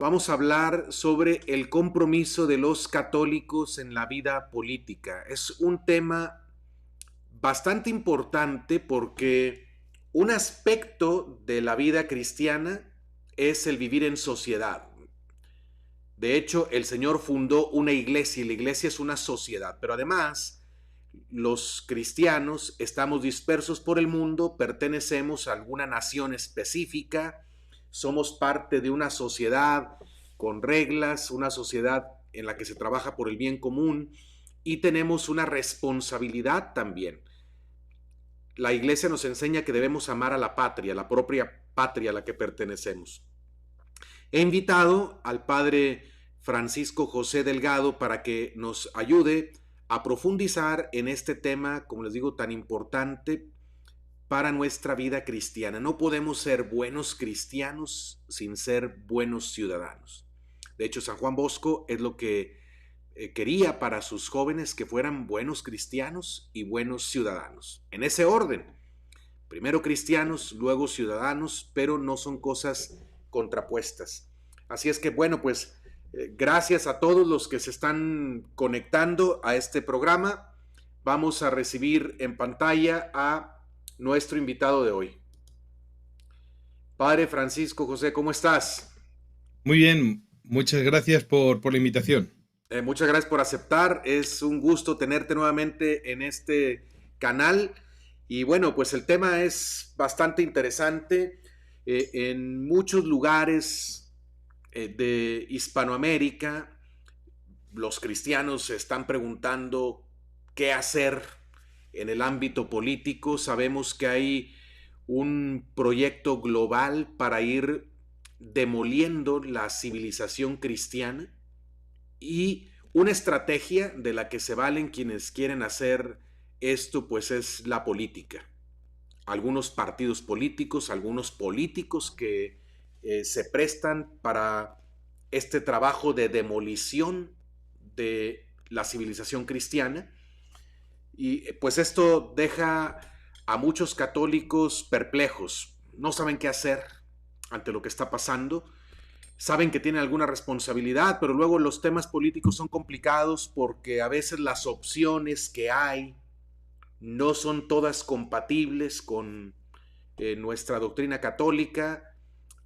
Vamos a hablar sobre el compromiso de los católicos en la vida política. Es un tema bastante importante porque un aspecto de la vida cristiana es el vivir en sociedad. De hecho, el Señor fundó una iglesia y la iglesia es una sociedad, pero además los cristianos estamos dispersos por el mundo, pertenecemos a alguna nación específica, somos parte de una sociedad con reglas, una sociedad en la que se trabaja por el bien común y tenemos una responsabilidad también. La iglesia nos enseña que debemos amar a la patria, la propia patria a la que pertenecemos. He invitado al padre Francisco José Delgado para que nos ayude a profundizar en este tema, como les digo, tan importante para nuestra vida cristiana. No podemos ser buenos cristianos sin ser buenos ciudadanos. De hecho, San Juan Bosco es lo que quería para sus jóvenes, que fueran buenos cristianos y buenos ciudadanos. En ese orden, primero cristianos, luego ciudadanos, pero no son cosas contrapuestas. Así es que, bueno, pues gracias a todos los que se están conectando a este programa. Vamos a recibir en pantalla a nuestro invitado de hoy. Padre Francisco José, ¿cómo estás? Muy bien, muchas gracias por la invitación. Muchas gracias por aceptar. Es un gusto tenerte nuevamente en este canal. Y bueno, pues el tema es bastante interesante. En muchos lugares de Hispanoamérica, los cristianos se están preguntando qué hacer en el ámbito político. Sabemos que hay un proyecto global para ir demoliendo la civilización cristiana y una estrategia de la que se valen quienes quieren hacer esto, pues es la política. Algunos partidos políticos, algunos políticos que se prestan para este trabajo de demolición de la civilización cristiana. Y pues esto deja a muchos católicos perplejos. No saben qué hacer ante lo que está pasando. Saben que tienen alguna responsabilidad, pero luego los temas políticos son complicados porque a veces las opciones que hay no son todas compatibles con nuestra doctrina católica.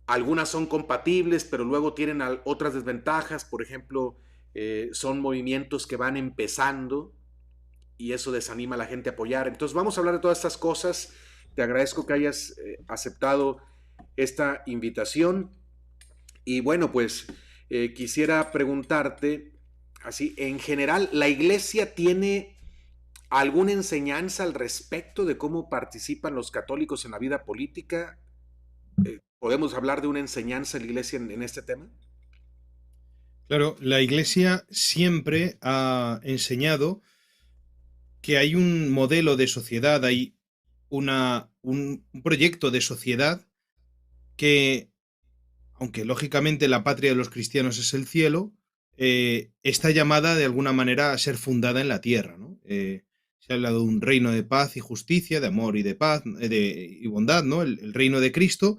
Algunas son compatibles, pero luego tienen otras desventajas. Por ejemplo, son movimientos que van empezando y eso desanima a la gente a apoyar. Entonces vamos a hablar de todas estas cosas. Te agradezco que hayas aceptado esta invitación. Y bueno, pues quisiera preguntarte, así, en general, ¿la iglesia tiene alguna enseñanza al respecto de cómo participan los católicos en la vida política? ¿Podemos hablar de una enseñanza en la iglesia en este tema? Claro, la Iglesia siempre ha enseñado que hay un modelo de sociedad, hay un proyecto de sociedad que, aunque lógicamente la patria de los cristianos es el cielo, está llamada de alguna manera a ser fundada en la tierra, ¿no? Se habla de un reino de paz y justicia, de amor y de paz y bondad, ¿no? El reino de Cristo,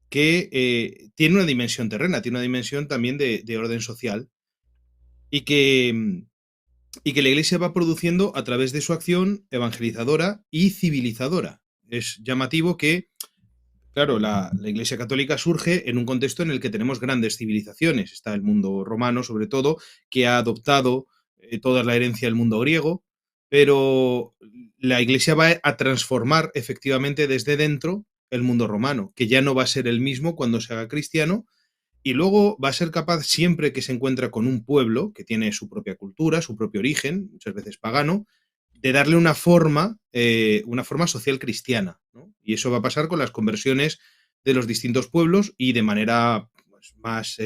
que tiene una dimensión terrena, tiene una dimensión también de orden social y que la Iglesia va produciendo a través de su acción evangelizadora y civilizadora. Es llamativo que, claro, la Iglesia Católica surge en un contexto en el que tenemos grandes civilizaciones. Está el mundo romano, sobre todo, que ha adoptado toda la herencia del mundo griego, pero la Iglesia va a transformar efectivamente desde dentro el mundo romano, que ya no va a ser el mismo cuando se haga cristiano, y luego va a ser capaz, siempre que se encuentra con un pueblo que tiene su propia cultura, su propio origen, muchas veces pagano, de darle una forma social cristiana, ¿no? Y eso va a pasar con las conversiones de los distintos pueblos y de manera pues, más,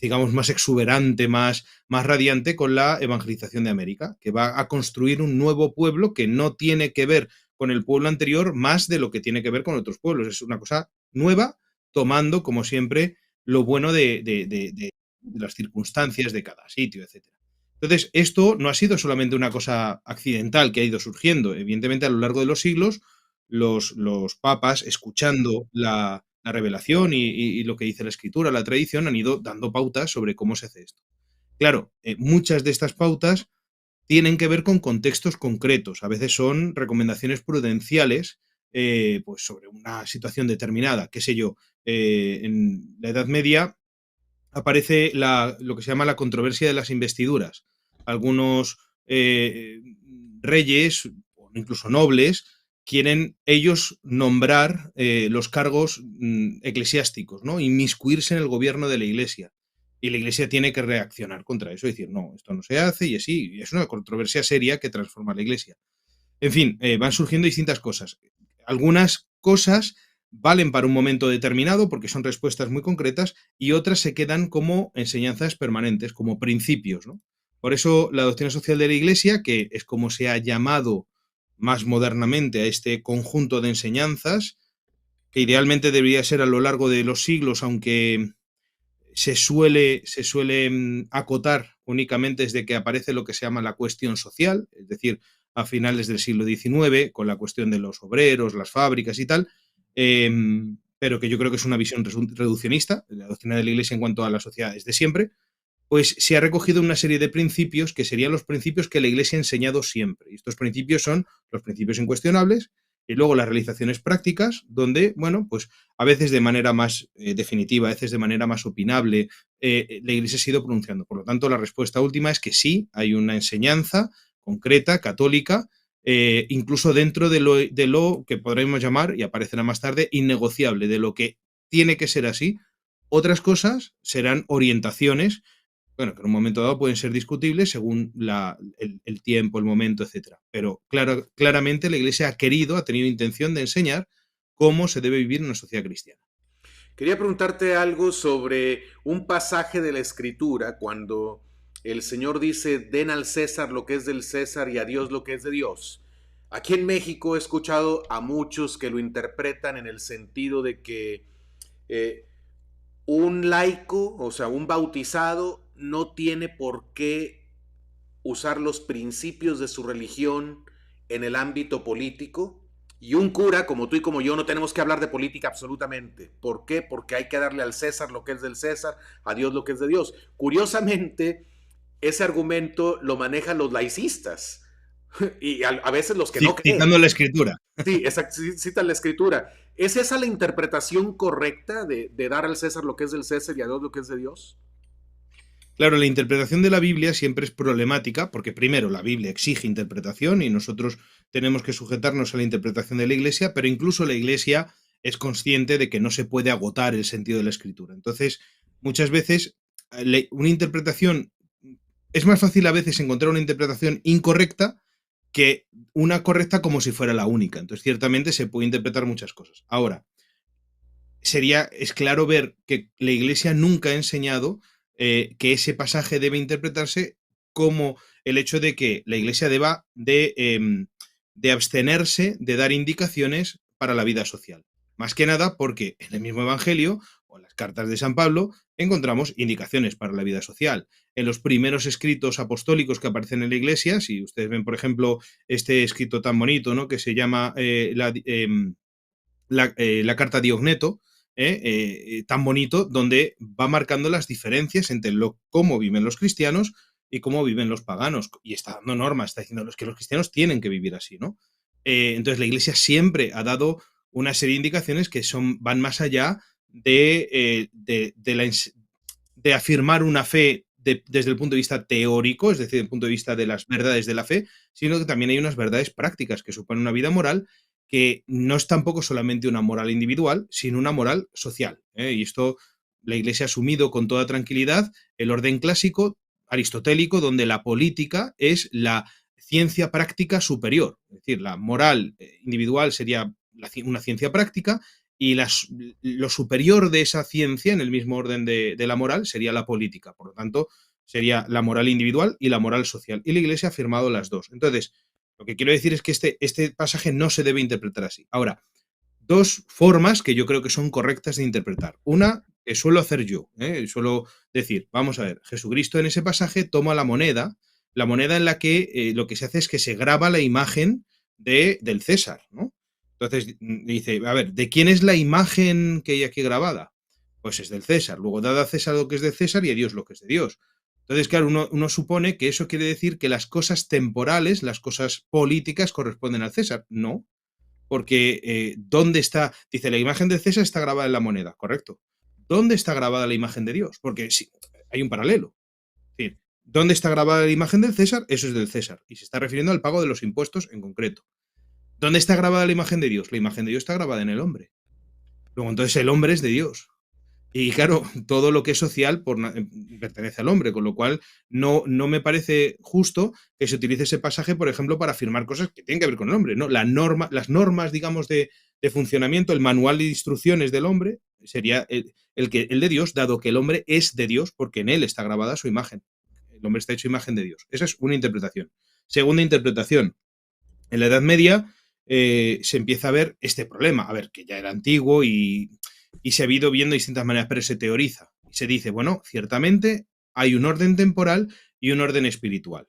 digamos, más exuberante, más radiante con la evangelización de América, que va a construir un nuevo pueblo que no tiene que ver con el pueblo anterior más de lo que tiene que ver con otros pueblos. Es una cosa nueva, tomando, como siempre, lo bueno de las circunstancias de cada sitio, etcétera. Entonces, esto no ha sido solamente una cosa accidental que ha ido surgiendo. Evidentemente, a lo largo de los siglos, los papas, escuchando la revelación y lo que dice la escritura, la tradición, han ido dando pautas sobre cómo se hace esto. Claro, muchas de estas pautas tienen que ver con contextos concretos. A veces son recomendaciones prudenciales, pues sobre una situación determinada. Qué sé yo, en la Edad Media aparece lo que se llama la controversia de las investiduras. Algunos reyes, o incluso nobles, quieren ellos nombrar los cargos eclesiásticos, ¿no? Inmiscuirse en el gobierno de la iglesia. Y la iglesia tiene que reaccionar contra eso y decir, no, esto no se hace y así. Y es una controversia seria que transforma la iglesia. En fin, van surgiendo distintas cosas. Algunas cosas valen para un momento determinado porque son respuestas muy concretas y otras se quedan como enseñanzas permanentes, como principios, ¿no? Por eso la doctrina social de la Iglesia, que es como se ha llamado más modernamente a este conjunto de enseñanzas, que idealmente debería ser a lo largo de los siglos, aunque se suele acotar únicamente desde que aparece lo que se llama la cuestión social, es decir, a finales del siglo XIX, con la cuestión de los obreros, las fábricas y tal, pero que yo creo que es una visión reduccionista, la doctrina de la Iglesia en cuanto a la sociedad es de siempre, pues se ha recogido una serie de principios que serían los principios que la Iglesia ha enseñado siempre. Y estos principios son los principios incuestionables y luego las realizaciones prácticas, donde, bueno, pues a veces de manera más definitiva, a veces de manera más opinable, la Iglesia se ha ido pronunciando. Por lo tanto, la respuesta última es que sí, hay una enseñanza concreta, católica, incluso dentro de lo que podremos llamar, y aparecerá más tarde, innegociable, de lo que tiene que ser así. Otras cosas serán orientaciones, bueno, que en un momento dado pueden ser discutibles según el tiempo, el momento, etcétera. Pero claramente la Iglesia ha tenido intención de enseñar cómo se debe vivir en una sociedad cristiana. Quería preguntarte algo sobre un pasaje de la Escritura cuando el Señor dice, den al César lo que es del César y a Dios lo que es de Dios. Aquí en México he escuchado a muchos que lo interpretan en el sentido de que eh, un laico, o sea, un bautizado, no tiene por qué usar los principios de su religión en el ámbito político. Y un cura, como tú y como yo, no tenemos que hablar de política absolutamente. ¿Por qué? Porque hay que darle al César lo que es del César, a Dios lo que es de Dios. Curiosamente, ese argumento lo manejan los laicistas y a veces los que no creen. Citando la escritura. Sí, exacto, citan la escritura. ¿Es esa la interpretación correcta de dar al César lo que es del César y a Dios lo que es de Dios? Claro, la interpretación de la Biblia siempre es problemática porque primero la Biblia exige interpretación y nosotros tenemos que sujetarnos a la interpretación de la Iglesia, pero incluso la Iglesia es consciente de que no se puede agotar el sentido de la escritura. Entonces, muchas veces una interpretación, es más fácil a veces encontrar una interpretación incorrecta que una correcta como si fuera la única. Entonces, ciertamente se puede interpretar muchas cosas. Ahora, es claro ver que la Iglesia nunca ha enseñado que ese pasaje debe interpretarse como el hecho de que la Iglesia deba de abstenerse de dar indicaciones para la vida social. Más que nada porque en el mismo Evangelio o en las cartas de San Pablo encontramos indicaciones para la vida social. En los primeros escritos apostólicos que aparecen en la Iglesia, si ustedes ven, por ejemplo, este escrito tan bonito, ¿no?, que se llama la carta Diogneto, tan bonito, donde va marcando las diferencias entre cómo viven los cristianos y cómo viven los paganos. Y está dando normas, está diciendo que los cristianos tienen que vivir así, ¿no? Entonces la Iglesia siempre ha dado una serie de indicaciones que van más allá de afirmar una fe desde el punto de vista teórico, es decir, desde el punto de vista de las verdades de la fe, sino que también hay unas verdades prácticas que suponen una vida moral que no es tampoco solamente una moral individual, sino una moral social. Y esto la Iglesia ha asumido con toda tranquilidad el orden clásico aristotélico, donde la política es la ciencia práctica superior. Es decir, la moral individual sería una ciencia práctica y lo superior de esa ciencia, en el mismo orden de la moral, sería la política. Por lo tanto, sería la moral individual y la moral social. Y la Iglesia ha afirmado las dos. Entonces, lo que quiero decir es que este pasaje no se debe interpretar así. Ahora, dos formas que yo creo que son correctas de interpretar. Una que suelo hacer yo, suelo decir, vamos a ver, Jesucristo en ese pasaje toma la moneda en la que lo que se hace es que se graba la imagen del César, ¿no? Entonces dice, a ver, ¿de quién es la imagen que hay aquí grabada? Pues es del César. Luego, dad a César lo que es de César y a Dios lo que es de Dios. Entonces, claro, uno supone que eso quiere decir que las cosas temporales, las cosas políticas corresponden al César. No, porque ¿dónde está? Dice, la imagen de César está grabada en la moneda, correcto. ¿Dónde está grabada la imagen de Dios? Porque sí, hay un paralelo. Es decir, ¿dónde está grabada la imagen del César? Eso es del César. Y se está refiriendo al pago de los impuestos en concreto. ¿Dónde está grabada la imagen de Dios? La imagen de Dios está grabada en el hombre. Luego, entonces, el hombre es de Dios. Y claro, todo lo que es social pertenece al hombre, con lo cual no me parece justo que se utilice ese pasaje, por ejemplo, para afirmar cosas que tienen que ver con el hombre. ¿No? Las normas, digamos, de funcionamiento, el manual de instrucciones del hombre sería el de Dios, dado que el hombre es de Dios, porque en él está grabada su imagen. El hombre está hecho imagen de Dios. Esa es una interpretación. Segunda interpretación, en la Edad Media se empieza a ver este problema, a ver, que ya era antiguo y se ha ido viendo de distintas maneras, pero se teoriza. Y se dice, bueno, ciertamente hay un orden temporal y un orden espiritual.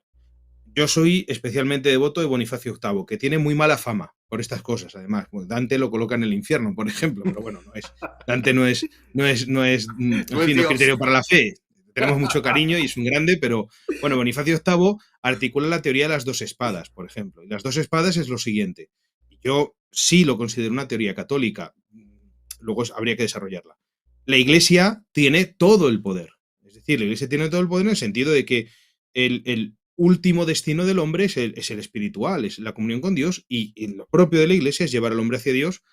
Yo soy especialmente devoto de Bonifacio VIII, que tiene muy mala fama por estas cosas, además. Dante lo coloca en el infierno, por ejemplo, pero bueno, no es. Dante en No es fin, no es Dios. criterio para la fe. Tenemos mucho cariño y es un grande, pero bueno, Bonifacio VIII articula la teoría de las dos espadas, por ejemplo. Y las dos espadas es lo siguiente. Yo sí lo considero una teoría católica, luego habría que desarrollarla. La Iglesia tiene todo el poder. Es decir, la Iglesia tiene todo el poder en el sentido de que el último destino del hombre es el espiritual, es la comunión con Dios, y lo propio de la Iglesia es llevar al hombre hacia Dios.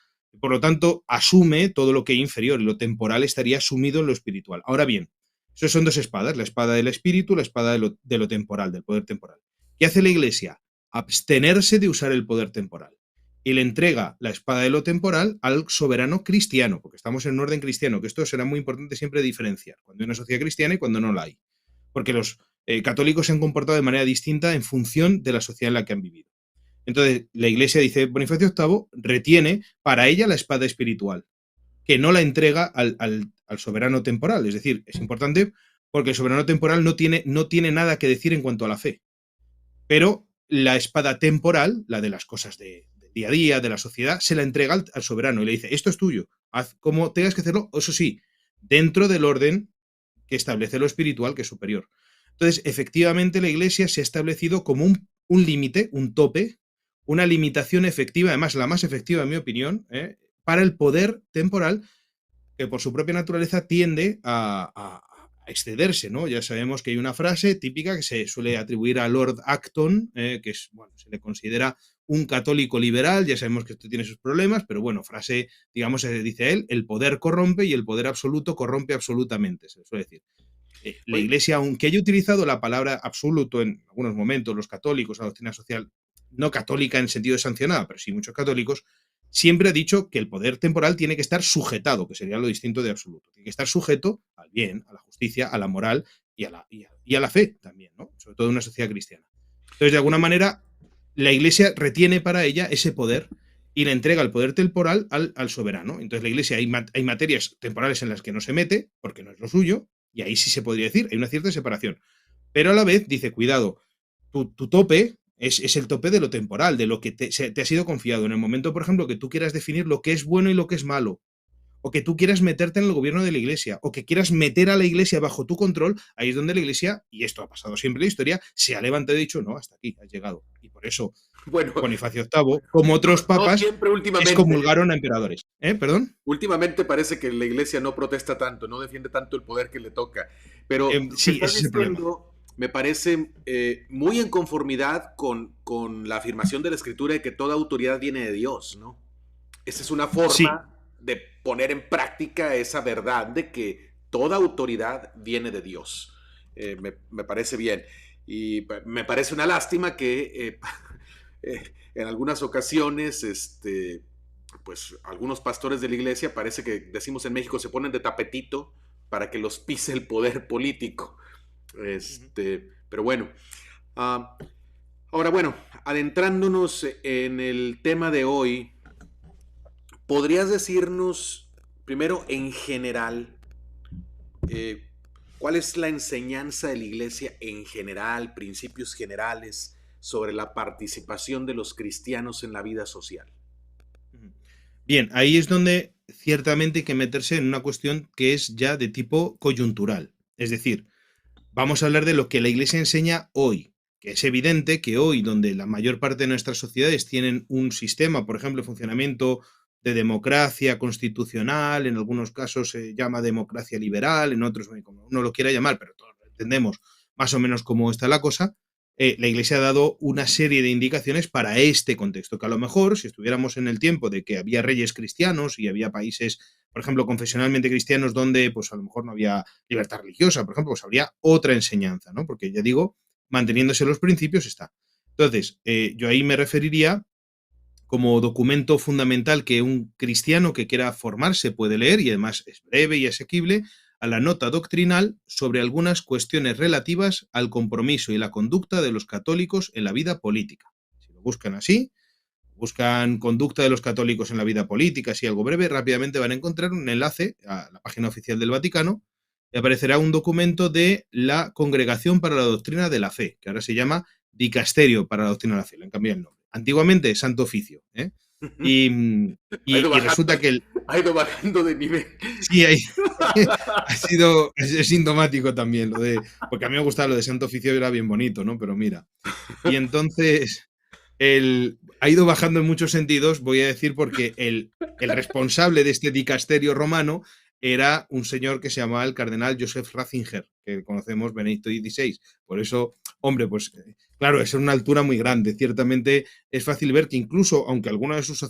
Por lo tanto, asume todo lo que es inferior y lo temporal estaría sumido en lo espiritual. Ahora bien, eso son dos espadas, la espada del espíritu, la espada de lo temporal, del poder temporal. ¿Qué hace la Iglesia? Abstenerse de usar el poder temporal. Y le entrega la espada de lo temporal al soberano cristiano, porque estamos en un orden cristiano, que esto será muy importante siempre diferenciar, cuando hay una sociedad cristiana y cuando no la hay. Porque los católicos se han comportado de manera distinta en función de la sociedad en la que han vivido. Entonces, la Iglesia, dice Bonifacio VIII, retiene para ella la espada espiritual, que no la entrega al soberano temporal. Es decir, es importante porque el soberano temporal no tiene nada que decir en cuanto a la fe. Pero la espada temporal, la de las cosas del día a día, de la sociedad, se la entrega al soberano y le dice, esto es tuyo, haz como tengas que hacerlo, eso sí, dentro del orden que establece lo espiritual, que es superior. Entonces, efectivamente, la Iglesia se ha establecido como un límite, un tope, una limitación efectiva, además la más efectiva, en mi opinión, para el poder temporal, que por su propia naturaleza tiende a excederse, ¿no? Ya sabemos que hay una frase típica que se suele atribuir a Lord Acton, que es, bueno, se le considera un católico liberal, ya sabemos que esto tiene sus problemas, pero bueno, frase, digamos, dice él, el poder corrompe y el poder absoluto corrompe absolutamente, se le suele decir. La Oye, Iglesia, aunque haya utilizado la palabra absoluto en algunos momentos, los católicos, la doctrina social, no católica en sentido de sancionada, pero sí muchos católicos, siempre ha dicho que el poder temporal tiene que estar sujetado, que sería lo distinto de absoluto. Tiene que estar sujeto al bien, a la justicia, a la moral y a la fe también, ¿no? Sobre todo en una sociedad cristiana. Entonces, de alguna oye, manera, la Iglesia retiene para ella ese poder y le entrega el poder temporal al soberano. Entonces, la Iglesia hay materias temporales en las que no se mete, porque no es lo suyo, y ahí sí se podría decir, hay una cierta separación. Pero a la vez dice, cuidado, tu tope es el tope de lo temporal, de lo que te ha sido confiado. En el momento, por ejemplo, que tú quieras definir lo que es bueno y lo que es malo, o que tú quieras meterte en el gobierno de la Iglesia, o que quieras meter a la Iglesia bajo tu control, ahí es donde la Iglesia, y esto ha pasado siempre en la historia, se ha levantado y dicho, no, hasta aquí has llegado. Y por eso bueno, Bonifacio VIII, como no, otros no papas, siempre últimamente. excomulgaron a emperadores. ¿Perdón? Últimamente parece que la iglesia no protesta tanto, no defiende tanto el poder que le toca. Pero lo que Sí, estás ese es el problema. diciendo me parece muy en conformidad con la afirmación de la escritura de que toda autoridad viene de Dios, ¿no? Esa es una Sí, forma de poner en práctica esa verdad de que toda autoridad viene de Dios. Me parece bien. Y me parece una lástima que en algunas ocasiones, pues algunos pastores de la iglesia, parece que decimos en México, se ponen de tapetito para que los pise el poder político. Pero bueno. Uh, ahora, bueno, adentrándonos en el tema de hoy, ¿podrías decirnos primero en general eh, cuál es la enseñanza de la iglesia en general, principios generales sobre la participación de los cristianos en la vida social? Bien, ahí es donde ciertamente hay que meterse en una cuestión que es ya de tipo coyuntural. Es decir, vamos a hablar de lo que la Iglesia enseña hoy, que es evidente que hoy, donde la mayor parte de nuestras sociedades tienen un sistema, por ejemplo, de funcionamiento de democracia constitucional, en algunos casos se llama democracia liberal, en otros, como uno lo quiera llamar, pero todos entendemos más o menos cómo está la cosa, la Iglesia ha dado una serie de indicaciones para este contexto, que a lo mejor, si estuviéramos en el tiempo de que había reyes cristianos y había países, por ejemplo, confesionalmente cristianos, donde pues a lo mejor no había libertad religiosa, por ejemplo, pues habría otra enseñanza, ¿no? Porque ya digo, manteniéndose los principios está. Entonces, yo ahí me referiría como documento fundamental que un cristiano que quiera formarse puede leer, y además es breve y asequible, a la nota doctrinal sobre algunas cuestiones relativas al compromiso y la conducta de los católicos en la vida política. Si lo buscan así, buscan conducta de los católicos en la vida política, así algo breve, rápidamente van a encontrar un enlace a la página oficial del Vaticano y aparecerá un documento de la Congregación para la Doctrina de la Fe, que ahora se llama Dicasterio para la Doctrina de la Fe, le han cambiado el nombre. Antiguamente, Santo Oficio. Y, Ha ido resulta bajando, que ha ido bajando de nivel. sí, es sintomático también lo de, porque a mí me gustaba lo de Santo Oficio, era bien bonito, ¿no? Pero mira, y entonces ha ido bajando en muchos sentidos, voy a decir, porque el responsable de este dicasterio romano era un señor que se llamaba el cardenal Joseph Ratzinger, que conocemos, Benedicto XVI. Por eso, hombre, pues claro, es una altura muy grande. Ciertamente es fácil ver que incluso, aunque alguno de sus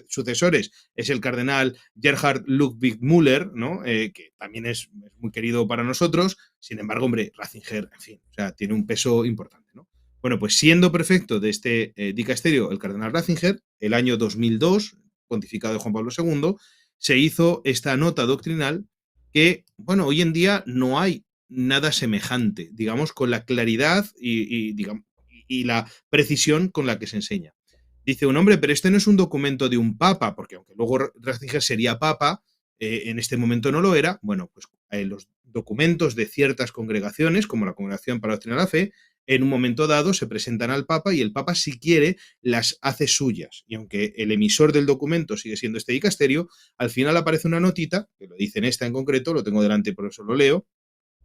sucesores es el cardenal Gerhard Ludwig Müller, ¿no? Que también es muy querido para nosotros, sin embargo, hombre, Ratzinger, en fin, o sea, tiene un peso importante, ¿no? Bueno, pues siendo prefecto de este dicasterio el cardenal Ratzinger, el año 2002, pontificado de Juan Pablo II, se hizo esta nota doctrinal que, bueno, hoy en día no hay nada semejante, digamos, con la claridad digamos, y la precisión con la que se enseña. Dice un hombre, pero este no es un documento de un papa, porque aunque luego Ratzinger sería papa, en este momento no lo era. Bueno, pues los documentos de ciertas congregaciones, como la Congregación para la Doctrina de la Fe, en un momento dado se presentan al Papa y el Papa, si quiere, las hace suyas. Y aunque el emisor del documento sigue siendo este dicasterio, al final aparece una notita, que lo dice en esta en concreto, lo tengo delante por eso lo leo.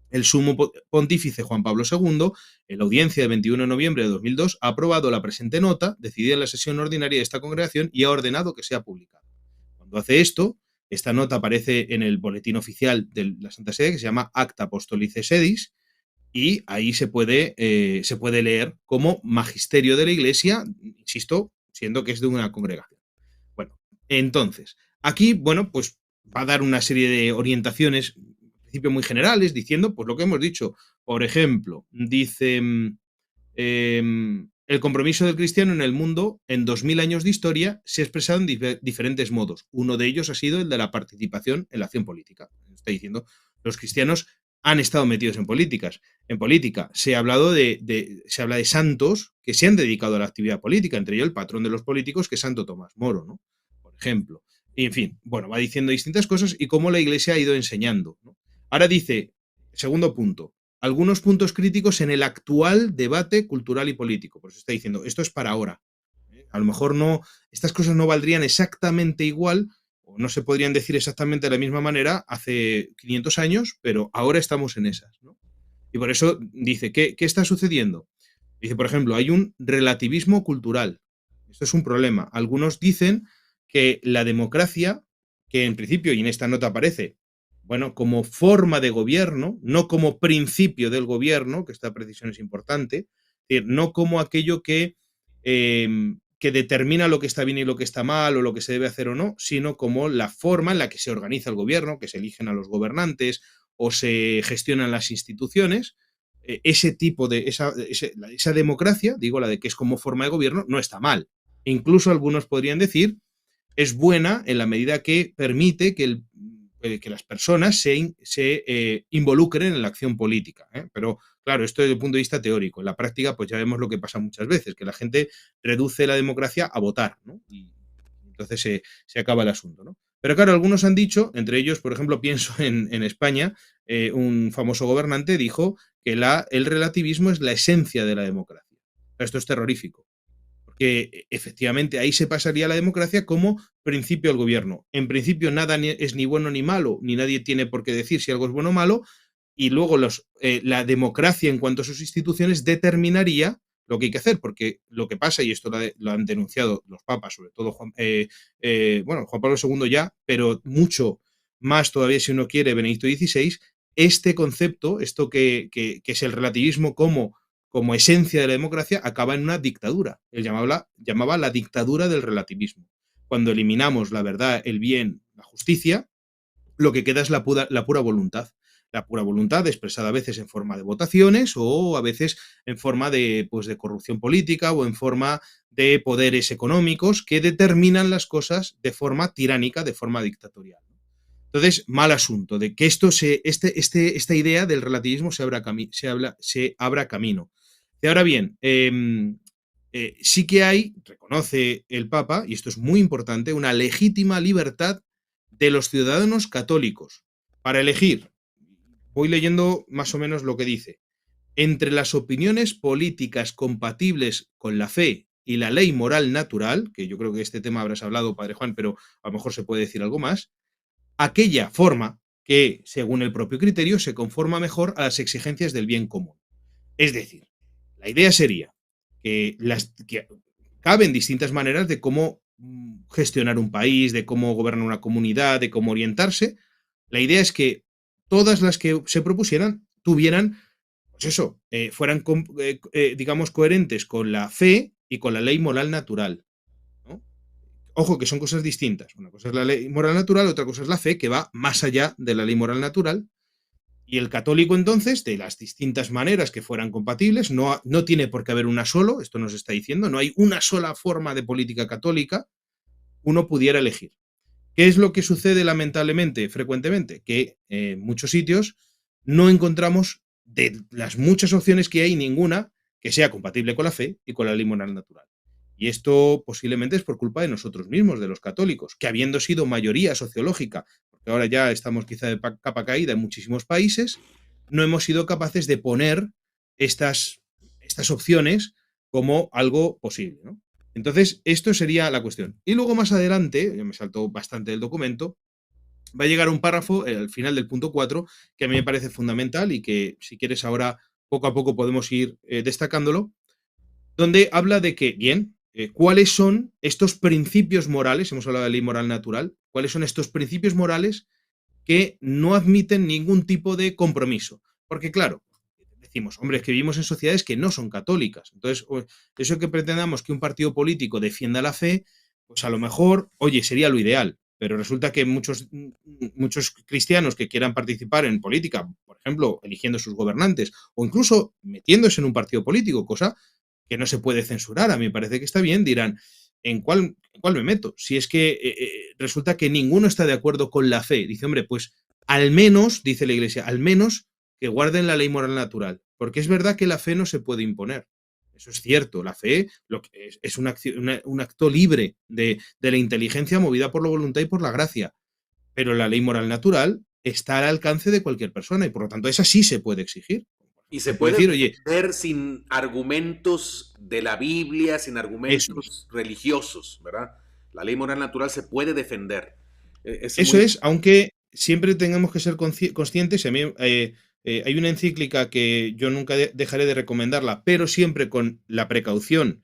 El sumo pontífice Juan Pablo II, en la audiencia del 21 de noviembre de 2002, ha aprobado la presente nota, decidida en la sesión ordinaria de esta congregación, y ha ordenado que sea publicada. Cuando hace esto, esta nota aparece en el boletín oficial de la Santa Sede, que se llama Acta Apostolicae Sedis, y ahí se puede leer como magisterio de la Iglesia, insisto, siendo que es de una congregación. Bueno, entonces, aquí, bueno, pues va a dar una serie de orientaciones, en principio muy generales, diciendo, pues lo que hemos dicho. Por ejemplo, dice, el compromiso del cristiano en el mundo, en 2000 años de historia, se ha expresado en diferentes modos. Uno de ellos ha sido el de la participación en la acción política. Está diciendo, los cristianos han estado metidos en políticas. En política se ha hablado se habla de santos que se han dedicado a la actividad política, entre ellos el patrón de los políticos, que es Santo Tomás Moro, ¿no? Por ejemplo. Y en fin, bueno, va diciendo distintas cosas y cómo la Iglesia ha ido enseñando, ¿no? Ahora dice, segundo punto, algunos puntos críticos en el actual debate cultural y político. Por eso está diciendo, esto es para ahora. A lo mejor no, estas cosas no valdrían exactamente igual, o no se podrían decir exactamente de la misma manera hace 500 años, pero ahora estamos en esas, ¿no? Y por eso dice, ¿qué está sucediendo? Dice, por ejemplo, hay un relativismo cultural. Esto es un problema. Algunos dicen que la democracia, que en principio, y en esta nota aparece, bueno, como forma de gobierno, no como principio del gobierno, que esta precisión es importante, es decir, no como aquello que determina lo que está bien y lo que está mal, o lo que se debe hacer o no, sino como la forma en la que se organiza el gobierno, que se eligen a los gobernantes o se gestionan las instituciones. Ese tipo de, esa democracia, digo, la de que es como forma de gobierno, no está mal. Incluso algunos podrían decir, es buena en la medida que permite que las personas se involucren en la acción política. Pero claro, esto desde el punto de vista teórico. En la práctica, pues ya vemos lo que pasa muchas veces, que la gente reduce la democracia a votar, ¿no? Y entonces se acaba el asunto, ¿no? Pero claro, algunos han dicho, entre ellos, por ejemplo, pienso en España, un famoso gobernante dijo que el relativismo es la esencia de la democracia. Esto es terrorífico. que efectivamente ahí se pasaría la democracia como principio del gobierno. En principio nada es ni bueno ni malo, ni nadie tiene por qué decir si algo es bueno o malo, y luego la democracia en cuanto a sus instituciones determinaría lo que hay que hacer, porque lo que pasa, y esto lo han denunciado los papas, sobre todo Juan Pablo II ya, pero mucho más todavía si uno quiere Benedicto XVI, este concepto, esto que es el relativismo como esencia de la democracia, acaba en una dictadura. Él llamaba la dictadura del relativismo. Cuando eliminamos la verdad, el bien, la justicia, lo que queda es la pura voluntad. La pura voluntad expresada a veces en forma de votaciones o a veces en forma pues, de corrupción política o en forma de poderes económicos que determinan las cosas de forma tiránica, de forma dictatorial. Entonces, mal asunto, de que esta idea del relativismo se abra camino. Y ahora bien, sí que hay, reconoce el Papa, y esto es muy importante, una legítima libertad de los ciudadanos católicos para elegir. Voy leyendo más o menos lo que dice. Entre las opiniones políticas compatibles con la fe y la ley moral natural, que yo creo que este tema habrás hablado, Padre Juan, pero a lo mejor se puede decir algo más, aquella forma que, según el propio criterio, se conforma mejor a las exigencias del bien común. Es decir, la idea sería que caben distintas maneras de cómo gestionar un país, de cómo gobernar una comunidad, de cómo orientarse. La idea es que todas las que se propusieran tuvieran, pues eso, fueran, digamos, coherentes con la fe y con la ley moral natural, ¿no? Ojo, que son cosas distintas. Una cosa es la ley moral natural, otra cosa es la fe, que va más allá de la ley moral natural. Y el católico, entonces, de las distintas maneras que fueran compatibles, no tiene por qué haber una solo, esto nos está diciendo, no hay una sola forma de política católica, uno pudiera elegir. ¿Qué es lo que sucede lamentablemente, frecuentemente? Que en muchos sitios no encontramos, de las muchas opciones que hay, ninguna que sea compatible con la fe y con la ley moral natural. Y esto posiblemente es por culpa de nosotros mismos, de los católicos, que habiendo sido mayoría sociológica, porque ahora ya estamos quizá de capa caída en muchísimos países, no hemos sido capaces de poner estas opciones como algo posible, ¿no? Entonces, esto sería la cuestión. Y luego más adelante, ya me saltó bastante del documento, va a llegar un párrafo al final del punto 4 que a mí me parece fundamental y que si quieres ahora poco a poco podemos ir destacándolo, donde habla de que, bien, ¿cuáles son estos principios morales? Hemos hablado de ley moral natural. ¿Cuáles son estos principios morales que no admiten ningún tipo de compromiso? Porque, claro, decimos, hombre, es que vivimos en sociedades que no son católicas. Entonces, eso que pretendamos que un partido político defienda la fe, pues a lo mejor, oye, sería lo ideal. Pero resulta que muchos cristianos que quieran participar en política, por ejemplo, eligiendo sus gobernantes o incluso metiéndose en un partido político, cosa que no se puede censurar, a mí me parece que está bien, dirán, ¿en cuál me meto? Si es que resulta que ninguno está de acuerdo con la fe. Dice, hombre, pues al menos, dice la Iglesia, al menos que guarden la ley moral natural. Porque es verdad que la fe no se puede imponer. Eso es cierto, la fe es un acto libre de la inteligencia movida por la voluntad y por la gracia. Pero la ley moral natural está al alcance de cualquier persona y por lo tanto esa sí se puede exigir. Y se Se puede puede decir, oye, defender sin argumentos de la Biblia, sin eso es. argumentos religiosos, ¿verdad? La ley moral natural se puede defender. Es Eso muy... es, aunque siempre tengamos que ser conscientes, a mí, hay una encíclica que yo nunca dejaré de recomendarla, pero siempre con la precaución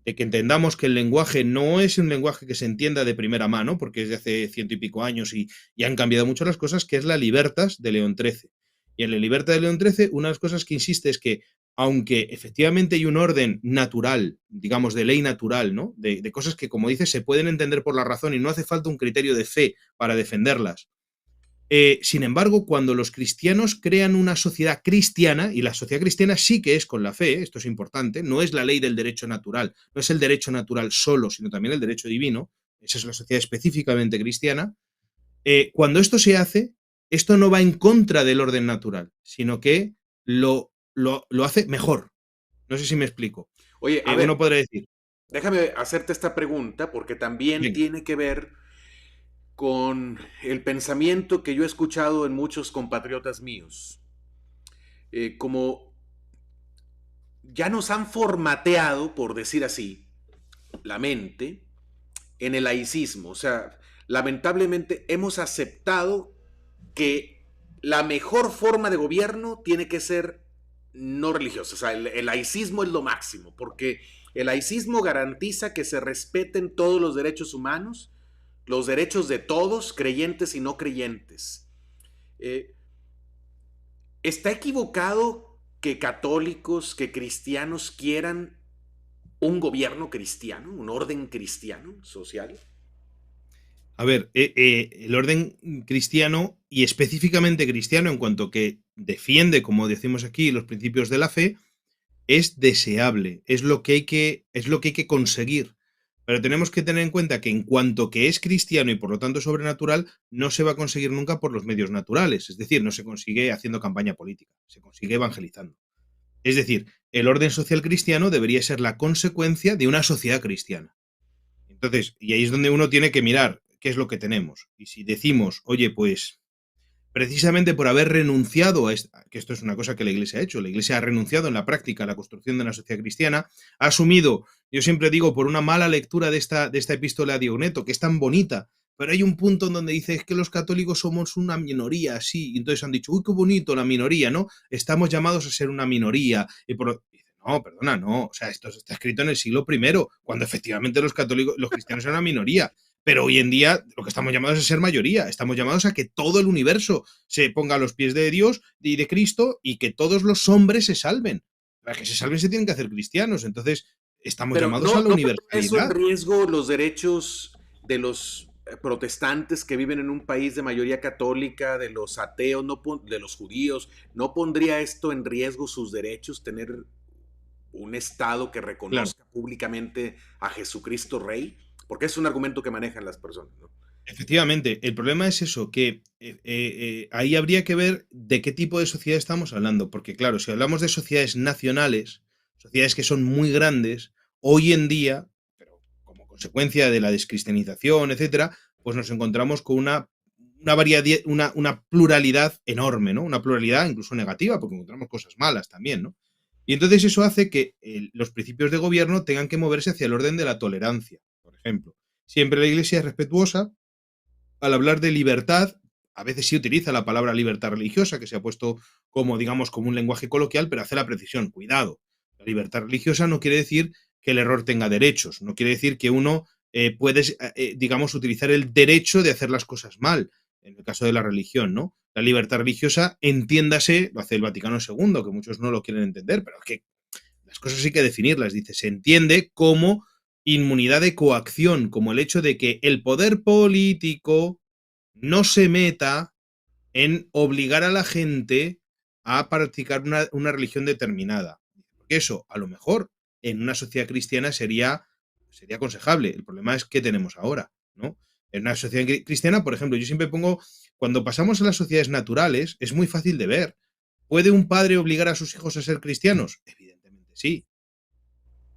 de que entendamos que el lenguaje no es un lenguaje que se entienda de primera mano, porque es de hace ciento y pico años y han cambiado mucho las cosas, que es la Libertas de León XIII. Y en la Libertad de León XIII, una de las cosas que insiste es que, aunque efectivamente hay un orden natural, digamos, de ley natural, ¿no? De cosas que, como dices, se pueden entender por la razón y no hace falta un criterio de fe para defenderlas. Sin embargo, cuando los cristianos crean una sociedad cristiana, y la sociedad cristiana sí que es con la fe, esto es importante, no es la ley del derecho natural, no es el derecho natural solo, sino también el derecho divino, esa es la sociedad específicamente cristiana, cuando esto se hace, esto no va en contra del orden natural, sino que lo hace mejor. No sé si me explico. Oye, a ver, Uno podría decir, déjame hacerte esta pregunta porque también venga, tiene que ver con el pensamiento que yo he escuchado en muchos compatriotas míos. Como ya nos han formateado, por decir así, la mente en el laicismo. O sea, lamentablemente hemos aceptado que la mejor forma de gobierno tiene que ser no religiosa. O sea, el laicismo es lo máximo, porque el laicismo garantiza que se respeten todos los derechos humanos, los derechos de todos, creyentes y no creyentes. Eh, ¿Está equivocado que católicos, que cristianos quieran un gobierno cristiano, un orden cristiano social? A ver, el orden cristiano, y específicamente cristiano en cuanto que defiende, como decimos aquí, los principios de la fe, es deseable, es lo que hay que conseguir. Pero tenemos que tener en cuenta que en cuanto que es cristiano y por lo tanto sobrenatural, no se va a conseguir nunca por los medios naturales. Es decir, no se consigue haciendo campaña política, se consigue evangelizando. Es decir, el orden social cristiano debería ser la consecuencia de una sociedad cristiana. Entonces, y ahí es donde uno tiene que mirar qué es lo que tenemos. Y si decimos, oye, pues precisamente por haber renunciado a que esto es una cosa que la Iglesia ha hecho, la Iglesia ha renunciado en la práctica a la construcción de una sociedad cristiana, ha asumido, yo siempre digo, por una mala lectura de esta epístola a Diogneto, que es tan bonita, pero hay un punto en donde dice es que los católicos somos una minoría, sí, y entonces han dicho, uy, qué bonito la minoría, ¿no? Estamos llamados a ser una minoría, no, perdona, no, o sea, esto está escrito en el siglo I, cuando efectivamente los católicos, los cristianos eran una minoría, pero hoy en día lo que estamos llamados es ser mayoría. Estamos llamados a que todo el universo se ponga a los pies de Dios y de Cristo y que todos los hombres se salven. Para que se salven se tienen que hacer cristianos. Entonces, estamos Pero llamados a no, la no pondría eso en universalidad. riesgo los derechos de los protestantes que viven en un país de mayoría católica, de los ateos, de los judíos. ¿No pondría esto en riesgo sus derechos, tener un Estado que Claro, reconozca públicamente a Jesucristo Rey? Porque es un argumento que manejan las personas, ¿no? efectivamente. El problema es eso, que ahí habría que ver de qué tipo de sociedad estamos hablando. Porque, claro, si hablamos de sociedades nacionales, sociedades que son muy grandes, hoy en día, pero como consecuencia de la descristianización, etcétera, pues nos encontramos con una pluralidad enorme, ¿no? Una pluralidad incluso negativa, porque encontramos cosas malas también, ¿no? Y entonces eso hace que los principios de gobierno tengan que moverse hacia el orden de la tolerancia, por ejemplo. Siempre la Iglesia es respetuosa al hablar de libertad. A veces sí utiliza la palabra libertad religiosa, que se ha puesto como, digamos, como un lenguaje coloquial, pero hace la precisión, cuidado. La libertad religiosa no quiere decir que el error tenga derechos, no quiere decir que uno puede, digamos, utilizar el derecho de hacer las cosas mal, en el caso de la religión, ¿no? La libertad religiosa, entiéndase, lo hace el Vaticano II, que muchos no lo quieren entender, pero es que las cosas hay que definirlas. Dice, se entiende como inmunidad de coacción, como el hecho de que el poder político no se meta en obligar a la gente a practicar una religión determinada. Porque eso, a lo mejor, en una sociedad cristiana sería aconsejable. El problema es que tenemos ahora, ¿no? En una sociedad cristiana, por ejemplo, yo siempre pongo, cuando pasamos a las sociedades naturales, es muy fácil de ver. ¿Puede un padre obligar a sus hijos a ser cristianos? Evidentemente sí,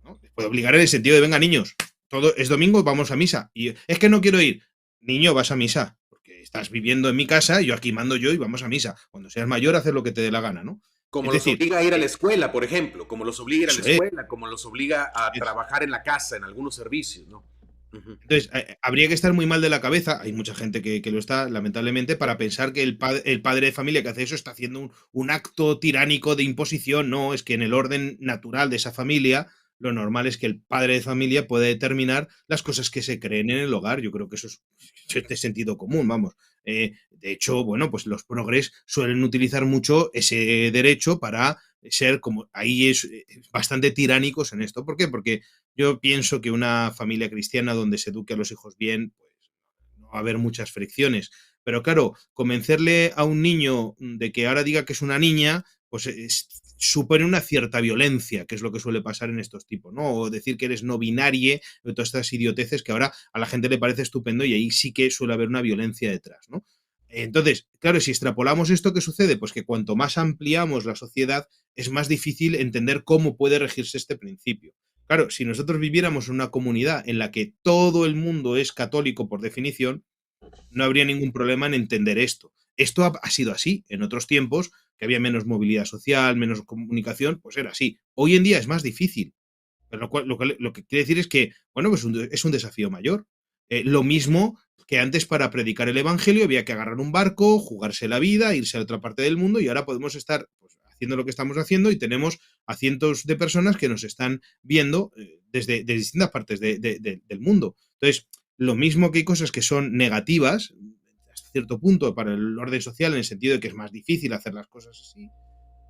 ¿no? Les puede obligar en el sentido de, venga, niños, todo es domingo, vamos a misa. Y es que no quiero ir. Niño, vas a misa, porque estás viviendo en mi casa, yo aquí mando yo y vamos a misa. Cuando seas mayor, haces lo que te dé la gana, ¿no? Como Es los decir, obliga a ir a la escuela, por ejemplo, como los obliga a ir a la eso es. escuela, como los obliga a es. trabajar en la casa, en algunos servicios, ¿no? Ujú. Entonces, habría que estar muy mal de la cabeza, hay mucha gente que lo está, lamentablemente, para pensar que el padre de familia que hace eso está haciendo un acto tiránico de imposición. No, es que en el orden natural de esa familia, lo normal es que el padre de familia pueda determinar las cosas que se creen en el hogar. Yo creo que eso es de sentido común, vamos. De hecho, bueno, pues los progres suelen utilizar mucho ese derecho para ser como, ahí es bastante tiránicos en esto. ¿Por qué? Porque yo pienso que una familia cristiana donde se eduque a los hijos bien, pues no va a haber muchas fricciones. Pero claro, convencerle a un niño de que ahora diga que es una niña, pues supone una cierta violencia, que es lo que suele pasar en estos tipos, ¿no? O decir que eres no binarie, o todas estas idioteces que ahora a la gente le parece estupendo y ahí sí que suele haber una violencia detrás, ¿no? Entonces, claro, si extrapolamos esto, ¿qué sucede? Pues que cuanto más ampliamos la sociedad, es más difícil entender cómo puede regirse este principio. Claro, si nosotros viviéramos en una comunidad en la que todo el mundo es católico por definición, no habría ningún problema en entender esto. Esto ha sido así en otros tiempos, que había menos movilidad social, menos comunicación, pues era así. Hoy en día es más difícil. Pero lo que quiere decir es que, bueno, pues es un desafío mayor. Lo mismo que antes para predicar el evangelio había que agarrar un barco, jugarse la vida, irse a otra parte del mundo y ahora podemos estar pues, haciendo lo que estamos haciendo y tenemos a cientos de personas que nos están viendo desde distintas partes del mundo. Entonces, lo mismo que hay cosas que son negativas, hasta cierto punto, para el orden social, en el sentido de que es más difícil hacer las cosas así,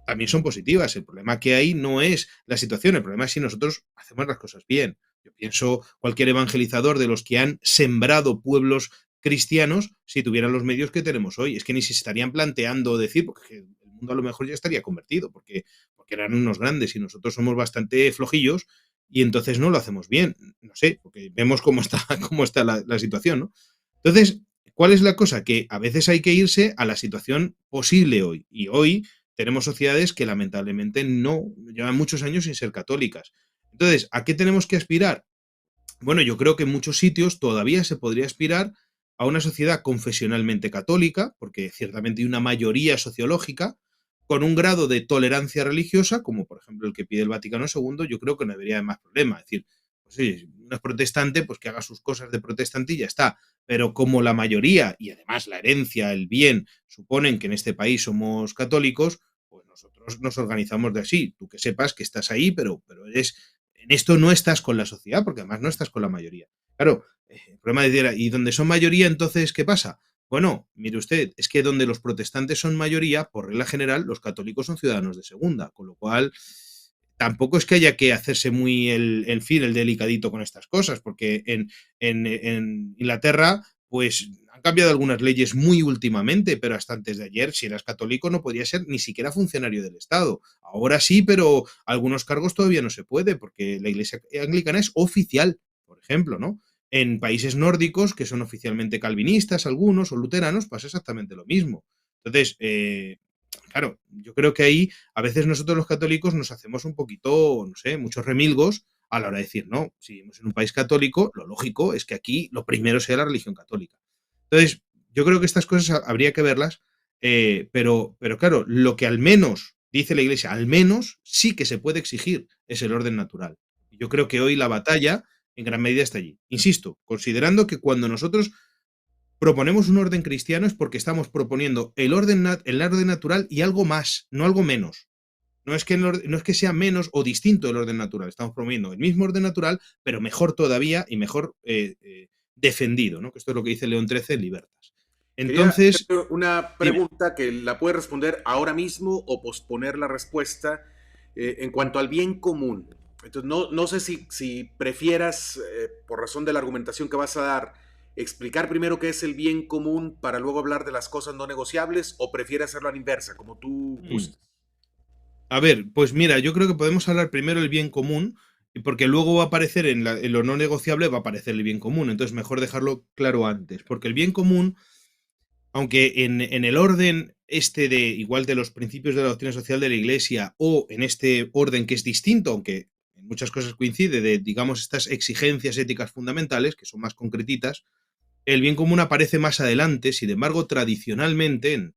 también son positivas. El problema que hay no es la situación, el problema es si nosotros hacemos las cosas bien. Yo pienso cualquier evangelizador de los que han sembrado pueblos cristianos, si tuvieran los medios que tenemos hoy, es que ni se estarían planteando decir, porque el mundo a lo mejor ya estaría convertido, porque eran unos grandes y nosotros somos bastante flojillos y entonces no lo hacemos bien. No sé, porque vemos cómo está, cómo está la situación, ¿no? Entonces, ¿cuál es la cosa? Que a veces hay que irse a la situación posible hoy. Y hoy tenemos sociedades que lamentablemente no llevan muchos años sin ser católicas. Entonces, ¿a qué tenemos que aspirar? Bueno, yo creo que en muchos sitios todavía se podría aspirar a una sociedad confesionalmente católica, porque ciertamente hay una mayoría sociológica, con un grado de tolerancia religiosa, como por ejemplo el que pide el Vaticano II, yo creo que no debería haber más problema. Es decir, pues sí, no es protestante, pues que haga sus cosas de protestante y ya está. Pero como la mayoría, y además la herencia, el bien, suponen que en este país somos católicos, pues nosotros nos organizamos de así. Tú que sepas que estás ahí, pero eres en esto no estás con la sociedad, porque además no estás con la mayoría. Claro, el problema es decir, ¿y donde son mayoría, entonces qué pasa? Bueno, mire usted, es que donde los protestantes son mayoría, por regla general, los católicos son ciudadanos de segunda, con lo cual tampoco es que haya que hacerse muy el delicadito con estas cosas, porque en Inglaterra, pues han cambiado algunas leyes muy últimamente, pero hasta antes de ayer, si eras católico, no podías ser ni siquiera funcionario del Estado. Ahora sí, pero algunos cargos todavía no se puede, porque la Iglesia anglicana es oficial, por ejemplo, ¿no? En países nórdicos, que son oficialmente calvinistas, algunos, o luteranos, pasa exactamente lo mismo. Entonces, claro, yo creo que ahí a veces nosotros los católicos nos hacemos un poquito, no sé, muchos remilgos a la hora de decir, no, si vivimos en un país católico, lo lógico es que aquí lo primero sea la religión católica. Entonces, yo creo que estas cosas habría que verlas, pero claro, lo que al menos dice la Iglesia, al menos sí que se puede exigir es el orden natural. Y yo creo que hoy la batalla en gran medida está allí. Insisto, considerando que cuando nosotros proponemos un orden cristiano es porque estamos proponiendo el orden natural y algo más, no algo menos. No es que sea menos o distinto del orden natural, estamos promoviendo el mismo orden natural, pero mejor todavía y mejor defendido, ¿no? Que esto es lo que dice León XIII en Libertas. Quería Entonces, hacer una dime. pregunta que la puede responder ahora mismo o posponer la respuesta en cuanto al bien común. Entonces, no sé si prefieras, por razón de la argumentación que vas a dar, explicar primero qué es el bien común para luego hablar de las cosas no negociables o prefieres hacerlo a la inversa, como tú Mm. gustes. A ver, pues mira, yo creo que podemos hablar primero del bien común, y porque luego va a aparecer en lo no negociable, va a aparecer el bien común. Entonces, mejor dejarlo claro antes, porque el bien común, aunque en el orden este de igual de los principios de la doctrina social de la Iglesia o en este orden que es distinto, aunque en muchas cosas coincide, de digamos estas exigencias éticas fundamentales, que son más concretitas, el bien común aparece más adelante. Sin embargo, tradicionalmente